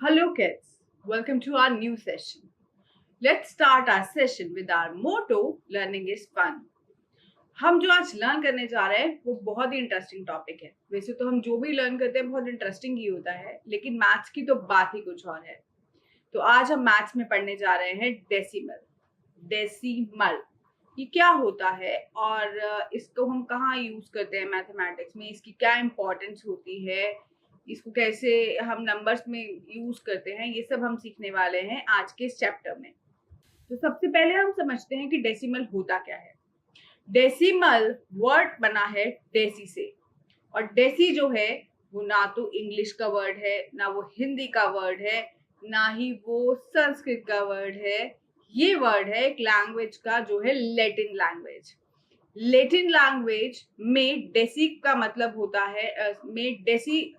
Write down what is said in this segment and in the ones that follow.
Hello kids, welcome to our new session. Let's start our session with our motto learning is fun. हम जो आज learn करने जा रहे हैं वो बहुत ही इंटरेस्टिंग टॉपिक है। वैसे तो हम जो भी लर्न करते हैं बहुत इंटरेस्टिंग ही होता है, लेकिन मैथ्स की तो बात ही कुछ और है। तो आज हम मैथ्स में पढ़ने जा रहे हैं डेसिमल। डेसिमल ये क्या होता है और इसको हम कहाँ यूज करते हैं मैथमेटिक्स में, इसकी क्या इम्पोर्टेंस होती है, इसको कैसे हम नंबर्स में यूज करते हैं, ये सब हम सीखने वाले हैं आज के इस चैप्टर में। तो सबसे पहले हम समझते हैं कि डेसिमल होता क्या है। डेसिमल वर्ड बना है डेसी से, और डेसी जो है वो ना तो इंग्लिश का वर्ड है, ना वो हिंदी का वर्ड है, ना ही वो संस्कृत का वर्ड है। ये वर्ड है एक लैंग्वेज का जो है लैटिन लैंग्वेज। लैटिन लैंग्वेज में डेसी का मतलब होता है में डेसी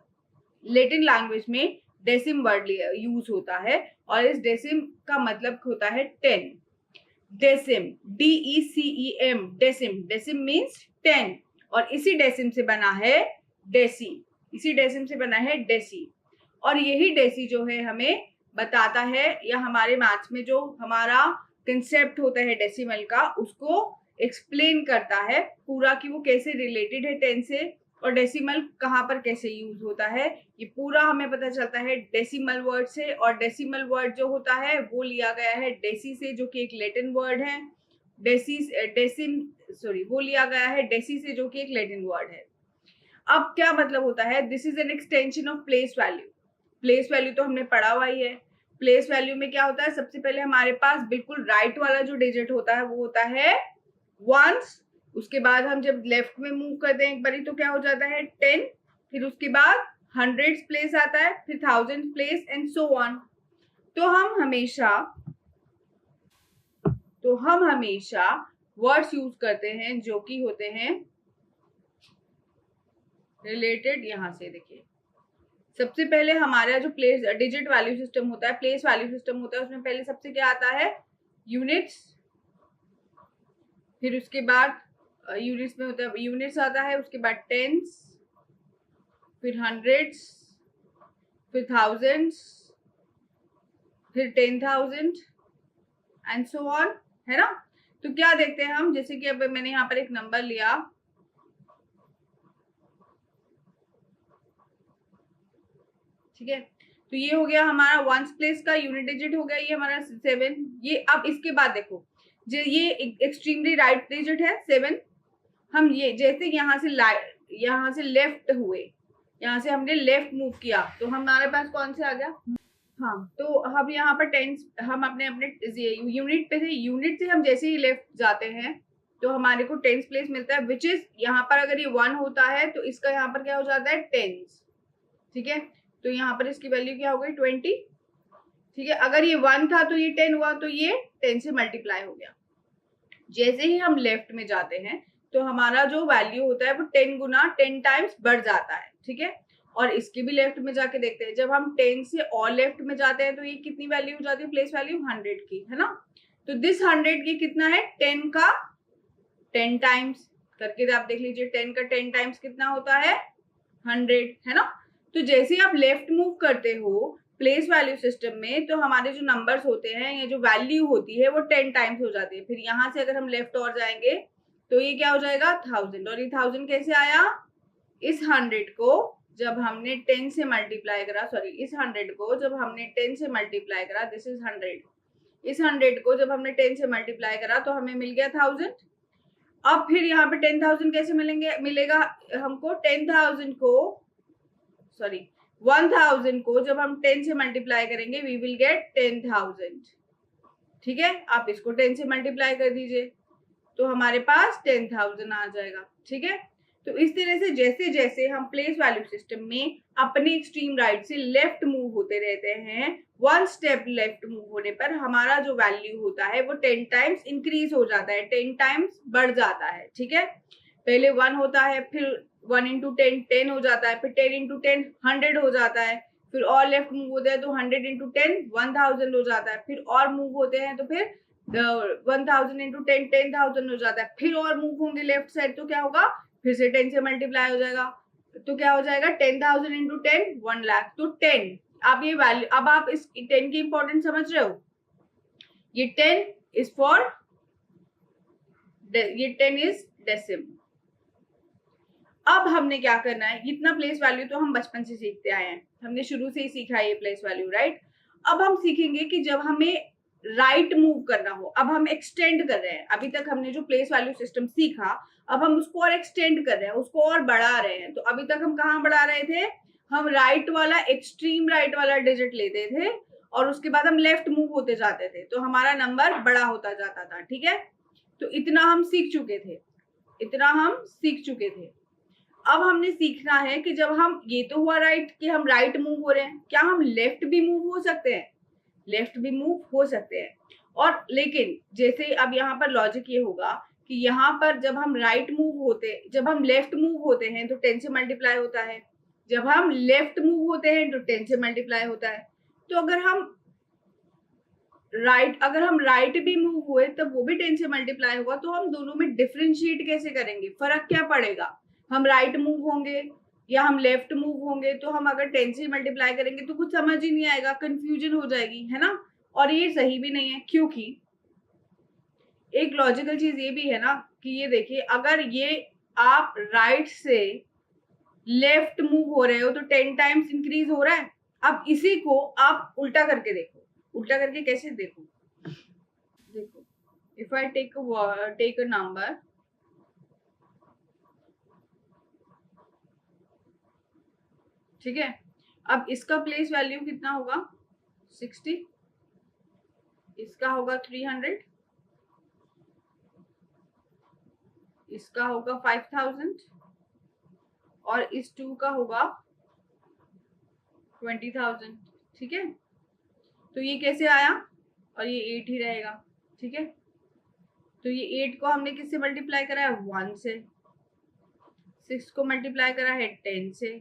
लैटिन लैंग्वेज में डेसिम वर्ड यूज होता है, और इस डेसिम का मतलब होता है 10। डेसिम, DECEM, डेसिम, डेसिम मीन्स 10, और इसी डेसिम से बना है डेसी। इसी डेसिम से बना है डेसी, और यही डेसी जो है हमें बताता है, या हमारे मैथ्स में जो हमारा कंसेप्ट होता है डेसिमल का, उसको एक्सप्लेन करता है पूरा कि वो कैसे रिलेटेड है 10 से, और डेसिमल कहाँ पर कैसे यूज होता है। ये पूरा हमें पता चलता है डेसिमल वर्ड से, और डेसिमल वर्ड जो होता है वो लिया गया है डेसी से, जो कि एक लैटिन वर्ड है। डेसी डेसिम सॉरी वो लिया गया है डेसी से, जो कि एक लैटिन वर्ड है। अब क्या मतलब होता है, this is an extension of place value. Place value तो हमने पढ़ा हुआ ही है। प्लेस वैल्यू में क्या होता है, सबसे पहले हमारे पास बिल्कुल राइट वाला जो डिजिट होता है वो होता है वंस। उसके बाद हम जब लेफ्ट में मूव करते हैं एक बारी तो क्या हो जाता है 10, फिर उसके बाद हंड्रेड्स प्लेस आता है, फिर thousand place and so on. तो हम हमेशा वर्ड्स यूज करते हैं जो कि होते हैं रिलेटेड। यहां से देखिए, सबसे पहले हमारा जो प्लेस डिजिट वैल्यू सिस्टम होता है, प्लेस वैल्यू सिस्टम होता है, उसमें पहले सबसे क्या आता है यूनिट्स, फिर उसके बाद यूनिट्स में होता है यूनिट्स आता है, उसके बाद टेंस, फिर हंड्रेड्स, फिर थाउजेंड्स, फिर 10,000 एंड सो ऑन, है ना। तो क्या देखते हैं हम, जैसे कि अब मैंने यहाँ पर एक नंबर लिया, ठीक है, तो ये हो गया हमारा वंस प्लेस का यूनिट डिजिट हो गया, ये हमारा 7। ये अब इसके बाद देखो, जो ये एक्सट्रीमली राइट डिजिट है 7। हम ये जैसे यहाँ से लेफ्ट हुए, यहाँ से हमने लेफ्ट मूव किया, तो हमारे पास कौन से आ गया। हाँ, तो हम यहाँ पर टेंस, हम अपने अपने यूनिट पे थे, यूनिट से हम जैसे ही लेफ्ट जाते हैं तो हमारे को टेंस प्लेस मिलता है, विच इज यहाँ पर अगर ये 1 होता है तो इसका यहाँ पर क्या हो जाता है टेंस। ठीक है, तो यहाँ पर इसकी वैल्यू क्या हो गई 20। ठीक है, अगर ये 1 था तो ये 10 हुआ, तो ये 10 से मल्टीप्लाई हो गया। जैसे ही हम लेफ्ट में जाते हैं तो हमारा जो वैल्यू होता है वो 10 गुना 10 टाइम्स बढ़ जाता है। ठीक है, और इसके भी लेफ्ट में जाके देखते हैं, जब हम 10 से और लेफ्ट में जाते हैं तो ये कितनी वैल्यू हो जाती है, प्लेस वैल्यू 100 की, है ना। तो दिस 100 की कितना है 10 का 10 टाइम्स करके आप देख लीजिए, 10 का 10 टाइम्स कितना होता है 100, है ना। तो जैसे ही आप लेफ्ट मूव करते हो प्लेस वैल्यू सिस्टम में, तो हमारे जो नंबर्स होते हैं या जो वैल्यू होती है वो 10 टाइम्स हो जाती है। फिर यहाँ से अगर हम लेफ्ट और जाएंगे तो ये क्या हो जाएगा 1000, और ये 1000 कैसे आया, इस 100 को जब हमने 10 से मल्टीप्लाई करा, सॉरी इस 100 को जब हमने 10 से मल्टीप्लाई करा, दिस इज 100, इस 100 को जब हमने 10 से मल्टीप्लाई करा तो हमें मिल गया 1000। अब फिर यहाँ पे 10,000 कैसे मिलेगा हमको, 10,000 को सॉरी 1000 को जब हम 10 से मल्टीप्लाई करेंगे वी विल गेट 10,000। ठीक है, आप इसको 10 से मल्टीप्लाई कर दीजिए तो हमारे पास 10,000 आ जाएगा। ठीक है, तो इस तरह से जैसे जैसे हम प्लेस वैल्यू सिस्टम में अपने एक्सट्रीम राइट से लेफ्ट मूव होते रहते हैं, 1 स्टेप लेफ्ट मूव होने पर हमारा जो वैल्यू होता है वो 10 टाइम्स इंक्रीज हो जाता है, 10 टाइम्स बढ़ जाता है। ठीक है, पहले 1 होता है, फिर 1 इंटू 10 10 हो जाता है, फिर 10 इंटू 10 100 हो जाता है, फिर और लेफ्ट मूव होते हैं तो 100 इंटू 10 1000 हो जाता है, फिर और मूव होते हैं तो फिर 1000 इंटू 10 10,000 हो जाता है, फिर और मूव होंगे लेफ्ट साइड तो क्या होगा, फिर से 10 से मल्टीप्लाई हो जाएगा, तो क्या हो जाएगा 10,000 इंटू 10 1 लाख, तो 10 आप ये वैल्यू, अब आप इस 10 की इंपॉर्टेंस समझ रहे हो, ये 10 इज फॉर, ये 10 इज डेसिमल। अब हमने क्या करना है, इतना प्लेस वैल्यू तो हम बचपन से सीखते आए हैं, हमने शुरू से ही सीखा है ये प्लेस वैल्यू, राइट। अब हम सीखेंगे कि जब हमें राइट मूव करना हो, अब हम एक्सटेंड कर रहे हैं, अभी तक हमने जो प्लेस वैल्यू सिस्टम सीखा, अब हम उसको और एक्सटेंड कर रहे हैं, उसको और बढ़ा रहे हैं। तो अभी तक हम कहाँ बढ़ा रहे थे, हम राइट वाला, एक्सट्रीम राइट वाला डिजिट लेते थे और उसके बाद हम लेफ्ट मूव होते जाते थे, तो हमारा नंबर बड़ा होता जाता था, ठीक है। तो इतना हम सीख चुके थे, इतना हम सीख चुके थे। अब हमने सीखना है कि जब हम, ये तो हुआ राइट कि हम राइट मूव हो रहे हैं, क्या हम लेफ्ट भी मूव हो सकते हैं, लेफ्ट भी मूव हो सकते हैं। और लेकिन जैसे अब यहाँ पर लॉजिक ये होगा कि यहाँ पर जब हम राइट मूव होते, जब हम लेफ्ट मूव होते हैं तो 10 से मल्टीप्लाई होता है, जब हम लेफ्ट मूव होते हैं तो 10 से मल्टीप्लाई होता है। तो अगर हम राइट भी मूव हुए तब वो भी 10 से मल्टीप्लाई होगा, तो हम दोनों में डिफरेंशिएट कैसे करेंगे, फर्क क्या पड़ेगा, हम राइट मूव होंगे या हम लेफ्ट मूव होंगे। तो हम अगर 10 से मल्टीप्लाई करेंगे तो कुछ समझ ही नहीं आएगा, कंफ्यूजन हो जाएगी, है ना। और ये सही भी नहीं है, क्योंकि एक लॉजिकल चीज ये भी है ना कि ये देखिए, अगर ये आप राइट से लेफ्ट मूव हो रहे हो तो 10 टाइम्स इंक्रीज हो रहा है। अब इसी को आप उल्टा करके देखो, उल्टा करके कैसे देखो, देखो, if I take a number, ठीक है, अब इसका प्लेस वैल्यू कितना होगा 60, इसका होगा 300, इसका होगा 5000 और इस 2 का होगा 20,000, ठीक है। तो ये कैसे आया, और ये 8 ही रहेगा, ठीक है। तो ये 8 को हमने किससे मल्टीप्लाई करा है, 1 से, 6 को मल्टीप्लाई करा है 10 से,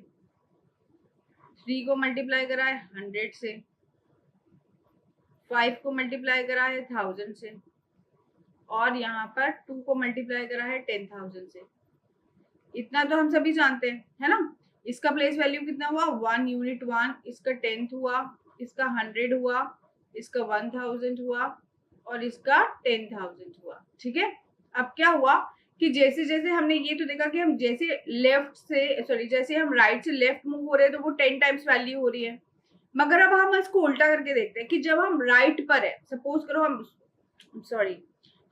3 को मल्टीप्लाई करा है 100 से, 5 को मल्टीप्लाई करा है 1000 से, और यहाँ पर 2 को मल्टीप्लाई करा है 10,000 से। इतना तो हम सभी जानते हैं, है ना। इसका प्लेस वैल्यू कितना हुआ, 1 यूनिट 1, इसका 10th हुआ, इसका 100 हुआ, इसका 1000 हुआ और इसका 10,000 हुआ, ठीक है। अब क्या हुआ कि जैसे जैसे हमने ये तो देखा कि हम जैसे लेफ्ट से, सॉरी, जैसे हम राइट से लेफ्ट मूव हो रहे हैं तो वो 10 टाइम्स वैल्यू हो रही है। मगर अब हम इसको उल्टा करके देखते हैं कि जब हम राइट पर है, सपोज करो हम, सॉरी,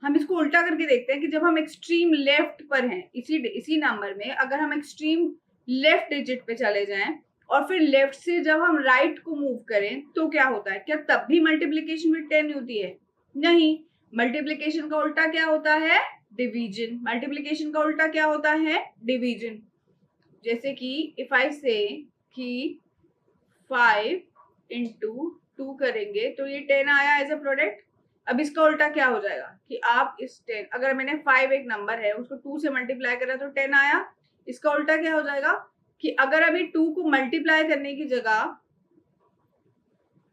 हम इसको उल्टा करके देखते हैं कि जब हम एक्सट्रीम लेफ्ट पर हैं, इसी नंबर में अगर हम एक्सट्रीम लेफ्ट डिजिट पे चले जाएं और फिर लेफ्ट से जब हम राइट को मूव करें तो क्या होता है, क्या तब भी मल्टीप्लीकेशन विद 10 होती है, नहीं। मल्टीप्लीकेशन का उल्टा क्या होता है, डिवीजन। मल्टीप्लीकेशन का उल्टा क्या होता है, डिवीजन। जैसे कि इफ आई से कि 5 इंटू 2 करेंगे तो ये 10 आया एज अ प्रोडक्ट। अब इसका उल्टा क्या हो जाएगा कि आप इस 10, अगर मैंने 5 एक नंबर है उसको 2 से मल्टीप्लाई करा तो 10 आया। इसका उल्टा क्या हो जाएगा कि अगर अभी 2 को मल्टीप्लाई करने की जगह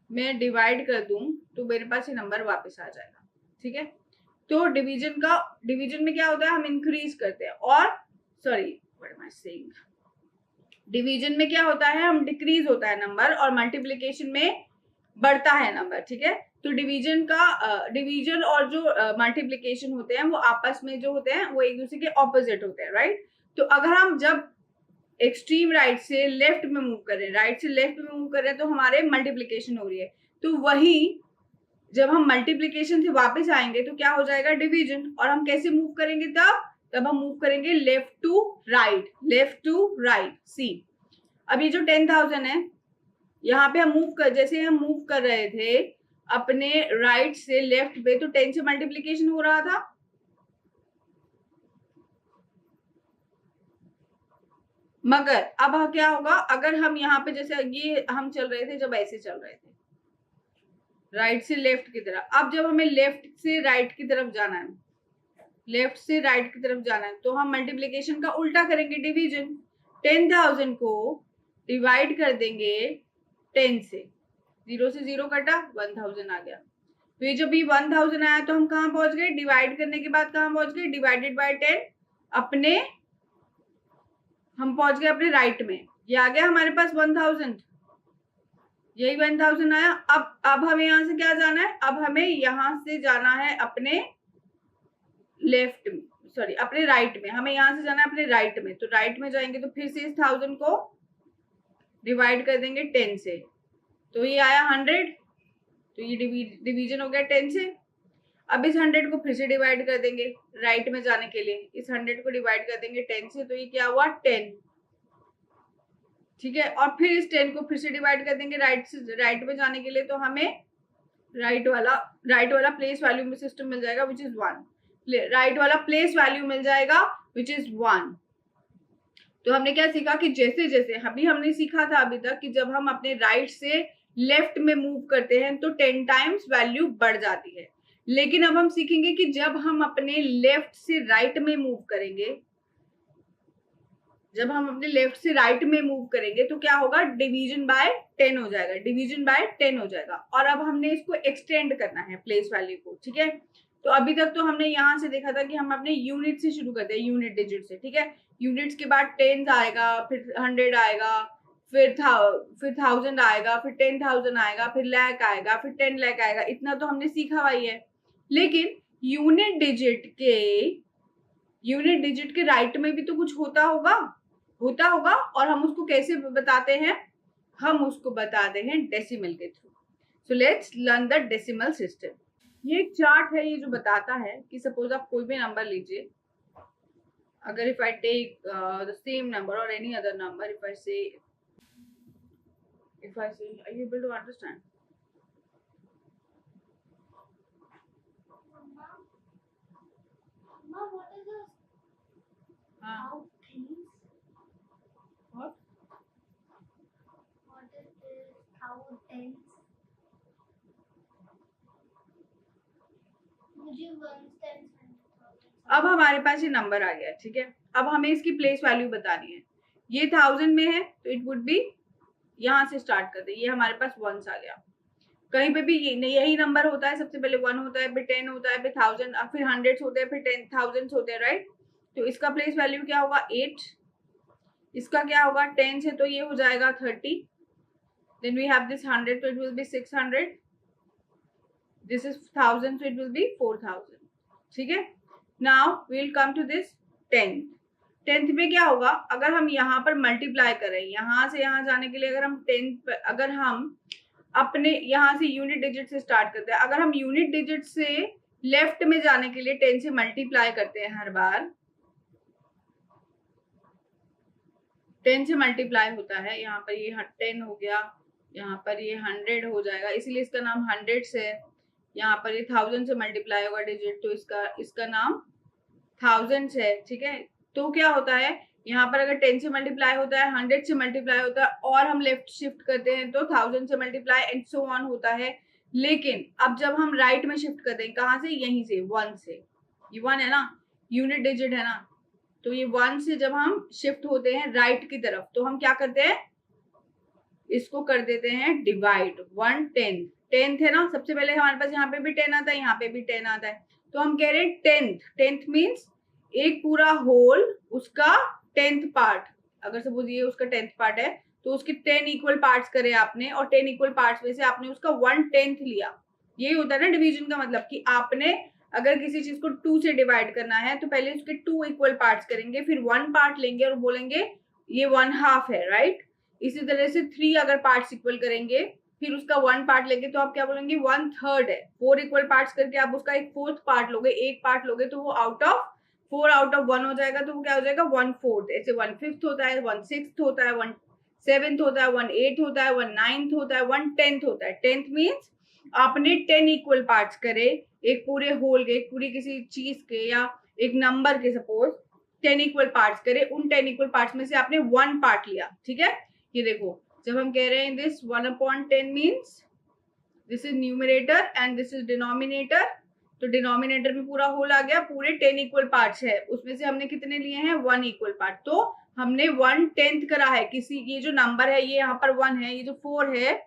मैं डिवाइड कर दूं तो मेरे पास ये नंबर वापस आ जाएगा, ठीक है। तो डिवीजन में क्या होता है, हम इंक्रीज करते हैं, और sorry what am I saying, division में क्या होता है, हम डिक्रीज होता है नंबर, और मल्टीप्लीकेशन में बढ़ता है नंबर, ठीक है। तो डिवीजन और जो मल्टीप्लीकेशन होते हैं वो आपस में जो होते हैं वो एक दूसरे के ऑपोजिट होते हैं, राइट। तो अगर हम जब एक्सट्रीम राइट से लेफ्ट में मूव कर रहे हैं, राइट से लेफ्ट में मूव कर रहे हैं तो हमारे मल्टीप्लीकेशन हो रही है। तो वही जब हम मल्टीप्लीकेशन से वापस आएंगे तो क्या हो जाएगा, डिवीजन। और हम कैसे मूव करेंगे, तब हम मूव करेंगे left to right, left to right, see. अब ये जो 10,000 है, यहाँ पे हम जैसे हम मूव कर रहे थे अपने राइट से लेफ्ट पे तो 10 से मल्टीप्लीकेशन हो रहा था, मगर अब क्या होगा, अगर हम यहाँ पे जैसे ये हम चल रहे थे, जब ऐसे चल रहे थे राइट से लेफ्ट की तरफ, अब जब हमें लेफ्ट से राइट की तरफ जाना है, लेफ्ट से राइट की तरफ जाना है, तो हम मल्टीप्लीकेशन का उल्टा करेंगे, डिवीजन। 10,000 को डिवाइड कर देंगे 10 से, 0 से 0 कटा, 1000 आ गया। तो ये जब ये 1000 आया तो हम कहाँ पहुंच गए, डिवाइड करने के बाद कहाँ पहुंच गए, डिवाइडेड बाय 10, हम पहुंच गए अपने राइट में, ये आ गया हमारे पास 1000। यही 1000 आया। अब हमें यहाँ से क्या जाना है, अब हमें यहाँ से जाना है अपने लेफ्ट में, सॉरी अपने राइट में, हमें यहाँ से जाना है अपने राइट में। तो राइट में जाएंगे तो फिर से इस 1000 को डिवाइड कर देंगे 10 से, तो ये आया 100, तो ये डिवीजन हो गया 10 से। अब इस 100 को फिर से डिवाइड कर देंगे राइट में जाने के लिए, इस 100 को डिवाइड कर देंगे 10 से, तो ये क्या हुआ 10, ठीक है। और फिर इस 10 को फिर से डिवाइड कर देंगे राइट में जाने के लिए, तो हमें राइट वाला प्लेस वैल्यू में सिस्टम मिल जाएगा विच इज 1, राइट वाला प्लेस वैल्यू मिल जाएगा विच इज 1। तो हमने क्या सीखा कि जैसे जैसे हमने सीखा था अभी तक कि जब हम अपने राइट से लेफ्ट में मूव करते हैं तो 10 टाइम्स वैल्यू बढ़ जाती है। लेकिन अब हम सीखेंगे कि जब हम अपने लेफ्ट से राइट में मूव करेंगे, जब हम अपने लेफ्ट से राइट में मूव करेंगे तो क्या होगा, डिवीजन बाय 10 हो जाएगा, डिवीजन बाय 10 हो जाएगा। और अब हमने इसको एक्सटेंड करना है प्लेस वैल्यू को, ठीक है। तो अभी तक तो हमने यहाँ से देखा था कि हम अपने यूनिट से शुरू करते हैं, यूनिट डिजिट से, ठीक है। यूनिट्स के बाद 10 आएगा, फिर 100 आएगा, फिर 1000 आएगा, फिर 10,000 आएगा, फिर लाख आएगा, फिर 10 लाख आएगा। इतना तो हमने सीखा हुआ है। लेकिन यूनिट डिजिट के राइट में भी तो कुछ होता होगा, और हम उसको कैसे बताते हैं, हम उसको बताते हैं डेसिमल के through. So let's learn the decimal system. ये एक चार्ट है, ये जो बताता है कि सपोज आप कोई भी नंबर लीजिए, अगर if I take the same number और any other number, if I say are you able to understand? Mom, what is this? How things? What? What is this? How things? मुझे 1 10 अब हमारे पास ये नंबर आ गया, ठीक है। अब हमें इसकी प्लेस वैल्यू बतानी है। ये 1000 में है तो इट वुड बी, यहाँ से स्टार्ट करते हैं, ये हमारे पास 1 आ गया। कहीं पे भी यही नंबर होता है, सबसे पहले 1 होता है, फिर 10 होता है, फिर 1000, फिर 100 होते हैं, फिर 10,000 होते हैं, राइट। तो इसका प्लेस वैल्यू क्या होगा 8, इसका क्या होगा 10 से, तो ये हो जाएगा 30। देन वी हैव दिस 100, तो it will be 600, this is 1000, so it will be 4000, ठीक है। Now we will come to this 10th में क्या होगा, अगर हम यहाँ पर मल्टीप्लाई करें, यहाँ से यहाँ जाने के लिए अगर हम अपने यहाँ से यूनिट डिजिट से स्टार्ट करते हैं, अगर हम यूनिट डिजिट से लेफ्ट में जाने के लिए 10 से मल्टीप्लाई करते हैं, हर बार 10 से मल्टीप्लाई होता है, यहाँ पर ये 10 हो गया, यहाँ पर ये 100 हो जाएगा, इसीलिए इसका नाम 100 से। यहाँ पर ये 1000 से मल्टीप्लाई होगा डिजिट, तो इसका नाम 1000 है, ठीक है। तो क्या होता है, यहाँ पर अगर 10 से मल्टीप्लाई होता है, 100 से मल्टीप्लाई होता है, और हम लेफ्ट शिफ्ट करते हैं तो 1000 से मल्टीप्लाई एंड सो ऑन होता है। लेकिन अब जब हम राइट में शिफ्ट करते हैं, कहाँ से, यहीं से 1 से, ये 1 है ना, यूनिट डिजिट है ना, तो ये 1 से जब हम शिफ्ट होते हैं राइट की तरफ, तो हम क्या करते हैं, इसको कर देते हैं डिवाइड 1 10th है ना, सबसे पहले हमारे पास यहाँ पे भी 10 आता है, यहाँ पे भी 10 आता है, तो हम कह रहे हैं 10th मीन्स एक पूरा होल, उसका 10th पार्ट। अगर सपोज ये उसका 10th पार्ट है तो उसके 10 इक्वल पार्ट्स करे आपने, और 10 इक्वल पार्ट्स में से आपने उसका 1/10 लिया। यही होता है ना डिवीजन का मतलब, कि आपने अगर किसी चीज को 2 से डिवाइड करना है तो पहले उसके 2 इक्वल पार्ट्स करेंगे, फिर 1 पार्ट लेंगे और बोलेंगे ये 1/2 है, राइट। इसी तरह से 3 अगर पार्ट्स इक्वल करेंगे, फिर उसका 1 पार्ट लेंगे तो आप क्या बोलेंगे 1/3 है। 4 इक्वल पार्ट्स करके आप उसका एक 4th पार्ट लोगे, एक पार्ट लोगे, तो वो 4 आउट ऑफ 1 हो जाएगा, तो वो क्या हो जाएगा 1/4। ऐसे 1/5 होता है, 1/6 होता है, 1/7 होता है, 1/8 होता है, 1/9 होता है, 1/10 होता है। 10th मीन्स आपने 10 इक्वल पार्ट्स करे, एक पूरे होल के, पूरी किसी चीज के या एक नंबर के, सपोज 10 इक्वल पार्ट्स करे, उन 10 इक्वल पार्ट्स में से आपने 1 पार्ट लिया, ठीक है। ये देखो, जब हम कह रहे हैं this 1/10 means this is numerator and this is denominator, तो डिनोमिनेटर में पूरा होल आ गया, पूरे 10 इक्वल पार्ट्स है, उसमें से हमने कितने लिए हैं 1 इक्वल पार्ट, तो हमने 1/10 करा है किसी, ये जो नंबर है ये यहाँ पर 1 है, ये जो 4 है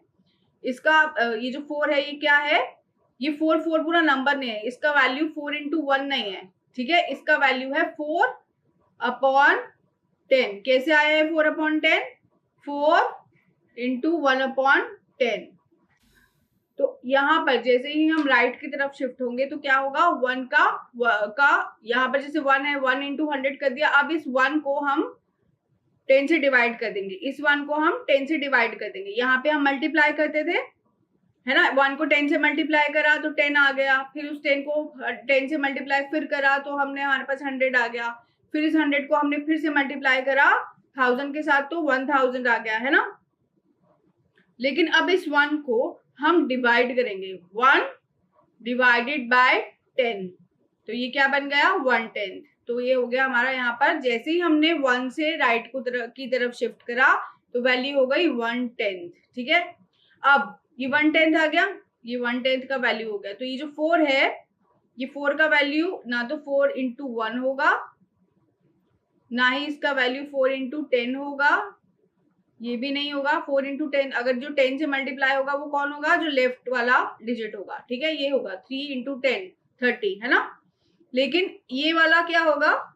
इसका, ये जो 4 है ये क्या है, ये 4 पूरा नंबर नहीं है, इसका वैल्यू 4 into 1 नहीं है, ठीक है, इसका वैल्यू है 4/10। कैसे आया है 4/10, 4 into 1/10, 10। तो यहाँ पर जैसे ही हम राइट की तरफ शिफ्ट होंगे तो क्या होगा, 1 का यहाँ पर जैसे 1 है, 1 इंटू 100 कर दिया। अब इस 1 को हम 10 से डिवाइड कर देंगे, इस 1 को हम 10 से डिवाइड कर देंगे। यहाँ पे हम मल्टीप्लाई करते थे, है ना, 1 को 10 से मल्टीप्लाई करा तो 10 आ गया, फिर उस 10 को 10 से मल्टीप्लाई फिर करा तो हमने हमारे पास 100 आ गया, फिर इस 100 को हमने फिर से मल्टीप्लाई करा 1000 के साथ तो 1000 आ गया, है ना। लेकिन अब इस 1 को हम डिवाइड करेंगे, 1 डिवाइडेड बाय 10, तो ये क्या बन गया, 1/10। तो ये हो गया हमारा, यहाँ पर जैसे ही हमने 1 से राइट की तरफ शिफ्ट करा तो वैल्यू हो गई 1/10, ठीक है। अब ये 1/10 आ गया, ये 1/10 का वैल्यू हो गया। तो ये जो 4 है, ये 4 का वैल्यू ना तो 4 इंटू 1 होगा, ना ही इसका वैल्यू 4 इंटू 10 होगा, ये भी नहीं होगा 4 इंटू 10। अगर जो 10 से मल्टीप्लाई होगा वो कौन होगा, जो लेफ्ट वाला डिजिट होगा, ठीक है, ये होगा 3 इंटू 10 30, है ना। लेकिन ये वाला क्या होगा,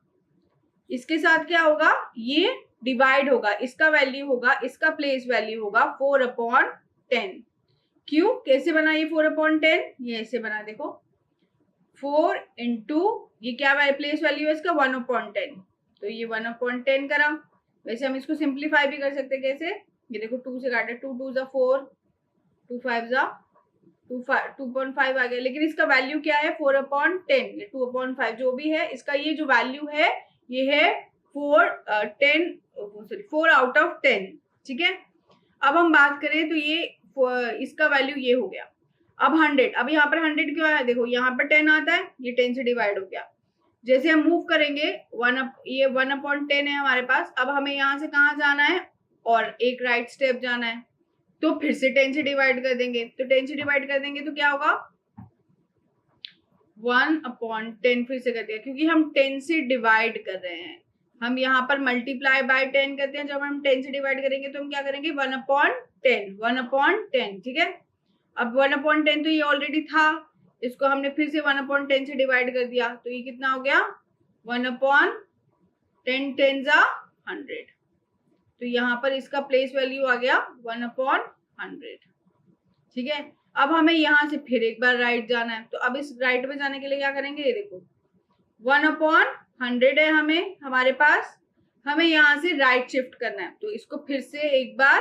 इसके साथ क्या होगा, ये डिवाइड होगा, इसका वैल्यू होगा, इसका प्लेस वैल्यू होगा 4/10। क्यों, कैसे बना ये 4/10, ये ऐसे बना, देखो 4 इंटू ये क्या प्लेस वैल्यू है इसका 1/10, तो ये 1/10 करा। वैसे हम इसको सिंप्लीफाई भी कर सकते हैं, कैसे, ये देखो 2 से काटे, 2 2 जा 4, 2 5 जा 2.5 आ गया। लेकिन इसका वैल्यू क्या है 4/10, ये 2/5 जो भी है, इसका ये जो वैल्यू है ये है 4 आउट ऑफ 10, ठीक है। अब हम बात करें तो ये इसका वैल्यू ये हो गया। अब 100, अब यहाँ पर 100 क्यों आया, देखो यहाँ पर 10 आता है, ये 10 से डिवाइड हो गया। जैसे हम मूव करेंगे ये 1/10 है हमारे पास। अब हमें यहाँ से कहाँ जाना है, और एक राइट स्टेप जाना है, तो फिर से 10 से डिवाइड कर देंगे। तो 10 से डिवाइड कर देंगे तो क्या होगा, 1/10 फिर से कर दिया, क्योंकि हम 10 से डिवाइड कर रहे हैं। हम यहाँ पर मल्टीप्लाई बाय 10 करते हैं, जब हम 10 से डिवाइड करेंगे तो हम क्या करेंगे 1/10, ठीक है। अब 1/10 तो ये ऑलरेडी था, इसको हमने फिर से 1/10 से डिवाइड कर दिया, तो ये कितना हो गया 1/10 10 जा 100। तो यहाँ पर इसका प्लेस वैल्यू आ गया 1/100, ठीक है। अब हमें यहाँ से फिर एक बार राइट जाना है, तो अब इस राइट में जाने के लिए क्या करेंगे, ये देखो 1/100 है हमें हमारे पास, हमें यहाँ से राइट शिफ्ट करना है, तो इसको फिर से एक बार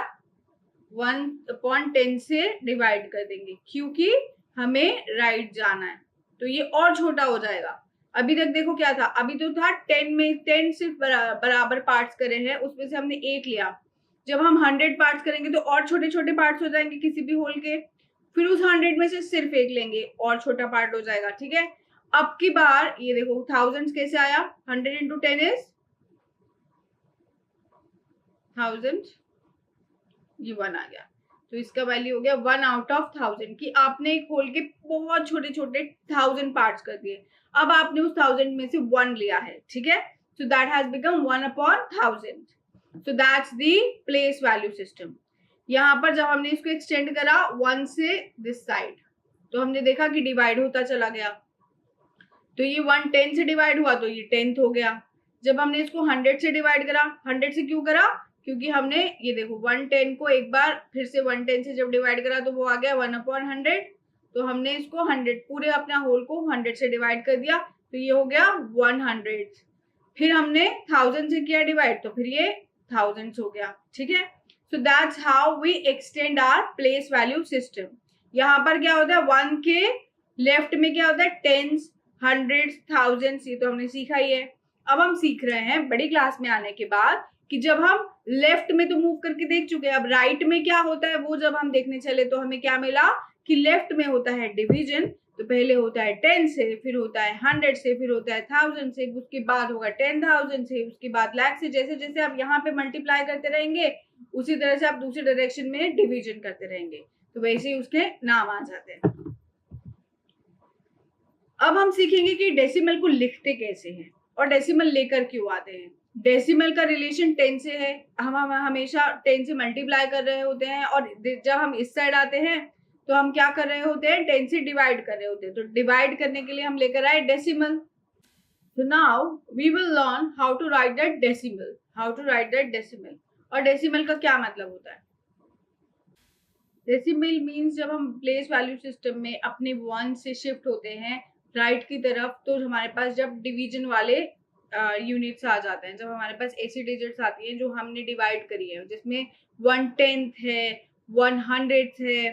1/10 से डिवाइड कर देंगे, क्योंकि हमें राइट जाना है, तो ये और छोटा हो जाएगा। अभी तक देखो क्या था, अभी तो था 10 सिर्फ बराबर पार्ट्स करे हैं, उसमें से हमने 1 लिया। जब हम 100 पार्ट्स करेंगे तो और छोटे छोटे पार्ट्स हो जाएंगे किसी भी होल के, फिर उस 100 में से सिर्फ 1 लेंगे और छोटा पार्ट हो जाएगा, ठीक है। अब की बार ये देखो थाउजेंड्स कैसे आया, 100 इंटू 10 इज 1000, ये 1 आ गया, तो इसका वैल्यू हो गया 1 आउट ऑफ 1000, कि आपने एक होल के बहुत छोटे छोटे 1000 पार्ट्स कर दिए, अब आपने उस 1000 में से 1 लिया है, ठीक है। So that has become 1/1000। So that's the place value system. यहाँ पर जब हमने इसको एक्सटेंड करा 1 से दिस साइड, तो हमने देखा कि डिवाइड होता चला गया, तो ये 1/10 से डिवाइड हुआ तो ये 10th हो गया। जब हमने इसको 100 से डिवाइड करा, 100 से क्यों करा, क्योंकि हमने ये देखो 1/10 को एक बार फिर से 1/10 से जब डिवाइड करा तो वो आ गया 1/100, तो हमने इसको 100 पूरे अपना होल को 100 से डिवाइड कर दिया, तो ये हो गया 100। फिर हमने 1000 से किया डिवाइड, तो फिर ये thousands हो गया, ठीक है। So that's how we extend our place value system. यहाँ पर क्या होता है, 1 के लेफ्ट में क्या होता है, टेंस, हंड्रेड्स, थाउजेंड्स, ये तो हमने सीखा ही है। अब हम सीख रहे हैं बड़ी क्लास में आने के बाद कि जब हम लेफ्ट में तो मूव करके देख चुके हैं, अब राइट में क्या होता है वो जब हम देखने चले तो हमें क्या मिला कि लेफ्ट में होता है डिवीजन। तो पहले होता है 10 से, फिर होता है 100 से, फिर होता है 1000 से, उसके बाद होगा 10,000 से, उसके बाद लाख से। जैसे जैसे आप यहाँ पे मल्टीप्लाई करते रहेंगे उसी तरह से आप दूसरे डायरेक्शन में डिवीजन करते रहेंगे, तो वैसे ही उसके नाम आ जाते हैं। अब हम सीखेंगे कि डेसिमल को लिखते कैसे हैं और डेसिमल लेकर क्यों आते हैं। डेसिमल का रिलेशन 10 से है, हम हमेशा 10 से मल्टीप्लाई कर रहे होते हैं, और जब हम इस साइड आते हैं तो हम क्या कर रहे होते हैं, 10 से डिवाइड कर रहे होते हैं। तो डिवाइड करने के लिए हम लेकर आए decimal. So now we will learn how to write that decimal, और डेसिमल का क्या मतलब होता है। डेसिमल मीन्स जब हम प्लेस वैल्यू सिस्टम में अपने 1 से शिफ्ट होते हैं राइट की तरफ, तो हमारे पास जब डिवीजन वाले यूनिट्स आ जाते हैं, जब हमारे पास ऐसी डिजिट्स आती हैं जो हमने डिवाइड करी है, जिसमें 1/10 है, 100 है,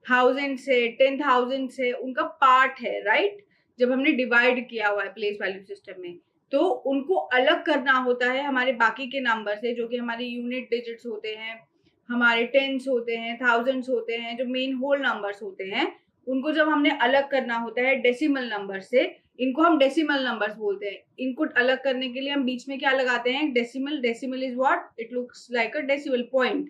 1000 है, 10,000 है, उनका पार्ट है राइट। जब हमने डिवाइड किया हुआ है प्लेस वैल्यू सिस्टम में, तो उनको अलग करना होता है हमारे बाकी के नंबर से, जो कि हमारे यूनिट डिजिट्स होते हैं, हमारे टेंस होते हैं, थाउजेंड्स होते हैं, जो मेन होल नंबर्स होते हैं, उनको जब हमने अलग करना होता है डेसिमल नंबर से, इनको हम डेसिमल नंबर्स बोलते हैं। इनको अलग करने के लिए हम बीच में क्या लगाते हैं, decimal. Decimal is what, it looks like a decimal point,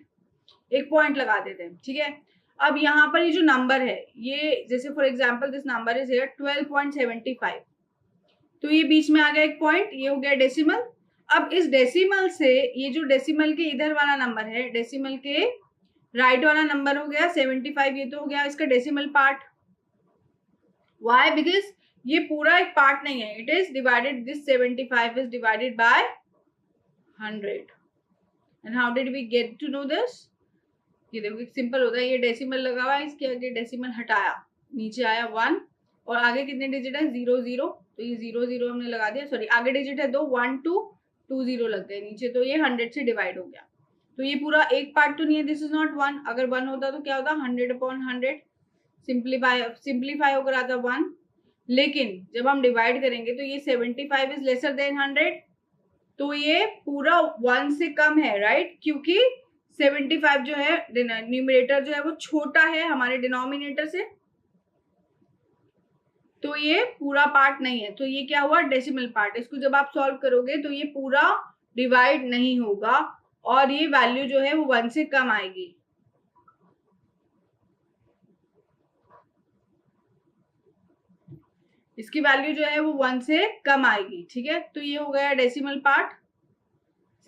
एक पॉइंट लगा देते हैं, ठीक है। अब यहाँ पर ये जो नंबर है, ये जैसे for example this number is here 12.75, तो ये बीच में आ गया एक पॉइंट, ये हो गया डेसिमल। अब इस डेसिमल से ये जो डेसिमल के इधर वाला नंबर है, डेसिमल के राइट वाला नंबर हो गया 75, ये तो हो गया इसका डेसिमल पार्ट। व्हाई? बिकॉज ये पूरा एक पार्ट नहीं है, it is divided, this 75 is divided by 100। And how did we get to know this? ये देखो सिंपल होता है, ये डेसिमल लगा हुआ है, इसके आगे डेसिमल हटाया, नीचे आया 1, और आगे कितने डिजिट है, 0 0, तो ये 0 0 हमने लगा दिया, सॉरी आगे डिजिट है 2, 1 2 2 0 लग गए नीचे, तो ये 100 से डिवाइड हो गया। तो ये पूरा एक पार्ट तो नहीं है, दिस इज नॉट 1। अगर 1 होता तो क्या होता, 100/100, सिंप्लीफाई होकर आता 1। लेकिन जब हम डिवाइड करेंगे तो ये 75 इज लेसर देन 100, तो ये पूरा 1 से कम है राइट, क्योंकि 75 जो है न्यूमरेटर जो है वो छोटा है हमारे डिनोमिनेटर से, तो ये पूरा पार्ट नहीं है। तो ये क्या हुआ, डेसिमल पार्ट। इसको जब आप सॉल्व करोगे तो ये पूरा डिवाइड नहीं होगा और ये वैल्यू जो है वो 1 से कम आएगी। इसकी वैल्यू जो है वो 1 से कम आएगी, ठीक है। तो ये हो गया डेसिमल पार्ट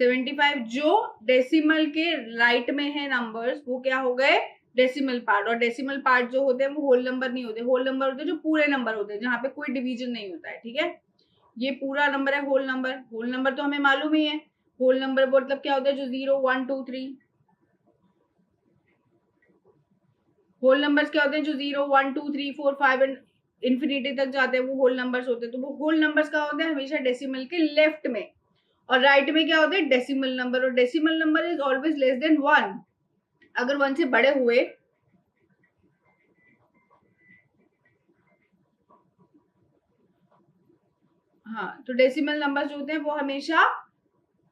75। जो डेसिमल के राइट में है नंबर्स, वो क्या हो गए, डेसिमल पार्ट। और डेसिमल पार्ट जो होते हैं वो होल नंबर नहीं होते, होल नंबर होते हैं जो पूरे नंबर होते हैं, जहाँ पे कोई डिवीजन नहीं होता है, ठीक है। ये पूरा नंबर है होल नंबर। होल नंबर तो हमें मालूम ही है, होल नंबर मतलब क्या होता है, जो 0 1 2 3। होल नंबर्स क्या होते हैं, जो 0 1 2 3 4 5 एंड इन्फिनिटी तक जाते हैं, वो होल नंबर्स होते हैं। तो वो होल नंबर्स का होते हैं हमेशा डेसिमल के लेफ्ट में, और राइट में क्या होता है, डेसिमल नंबर। और decimal number is always less than 1। अगर 1 से बड़े हुए, हाँ, तो डेसिमल नंबर जो होते हैं वो हमेशा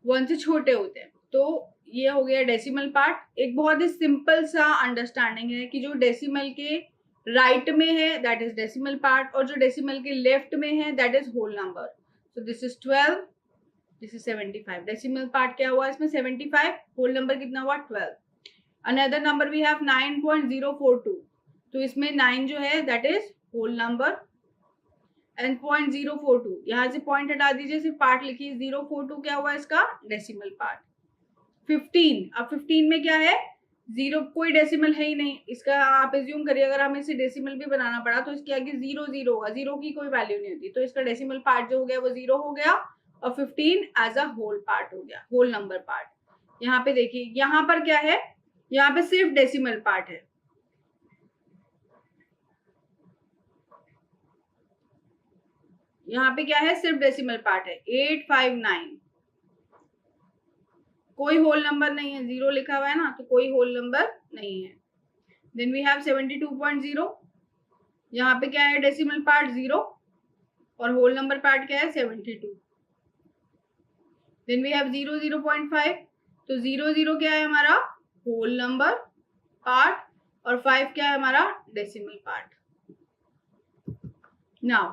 1 से छोटे होते हैं। तो ये हो गया डेसिमल पार्ट। एक बहुत ही सिंपल सा अंडरस्टैंडिंग है कि जो डेसिमल के राइट में है दैट इज डेसिमल पार्ट, और जो डेसिमल के लेफ्ट में है that is whole number. So this is 12, this is 75। Decimal part क्या हुआ इसमें, 75, होल नंबर कितना हुआ, 12। अनदर नंबर वी हैव 9.042, तो इसमें 9 जो है that is whole number, and 0.042 यहाँ से पॉइंट हटा दीजिए, सिर्फ पार्ट लिखिए, 042 क्या हुआ इसका, डेसिमल पार्ट। 15, अब 15 में क्या है, 0, कोई डेसिमल है ही नहीं, इसका आप एज्यूम करिए अगर हमें इसे डेसिमल भी बनाना पड़ा तो इसके आगे 0 0 होगा, 0 की कोई वैल्यू नहीं होती, तो इसका डेसिमल पार्ट जो हो गया वो 0 हो गया, और 15 एज अ होल पार्ट हो गया, होल नंबर पार्ट। यहाँ पे देखिए, यहाँ पर क्या है, यहाँ पे सिर्फ डेसिमल पार्ट है, यहाँ पे क्या है, सिर्फ डेसिमल पार्ट है 859, कोई होल नंबर नहीं है, 0 लिखा हुआ है ना, तो कोई होल नंबर नहीं है। देन वी हैव 72.0, यहाँ पे क्या है, डेसिमल पार्ट 0 और होल नंबर पार्ट क्या है, 72। देन वी हैव 0.5, तो 0 क्या है हमारा, होल नंबर पार्ट, और 5 क्या है हमारा, डेसिमल पार्ट। नाउ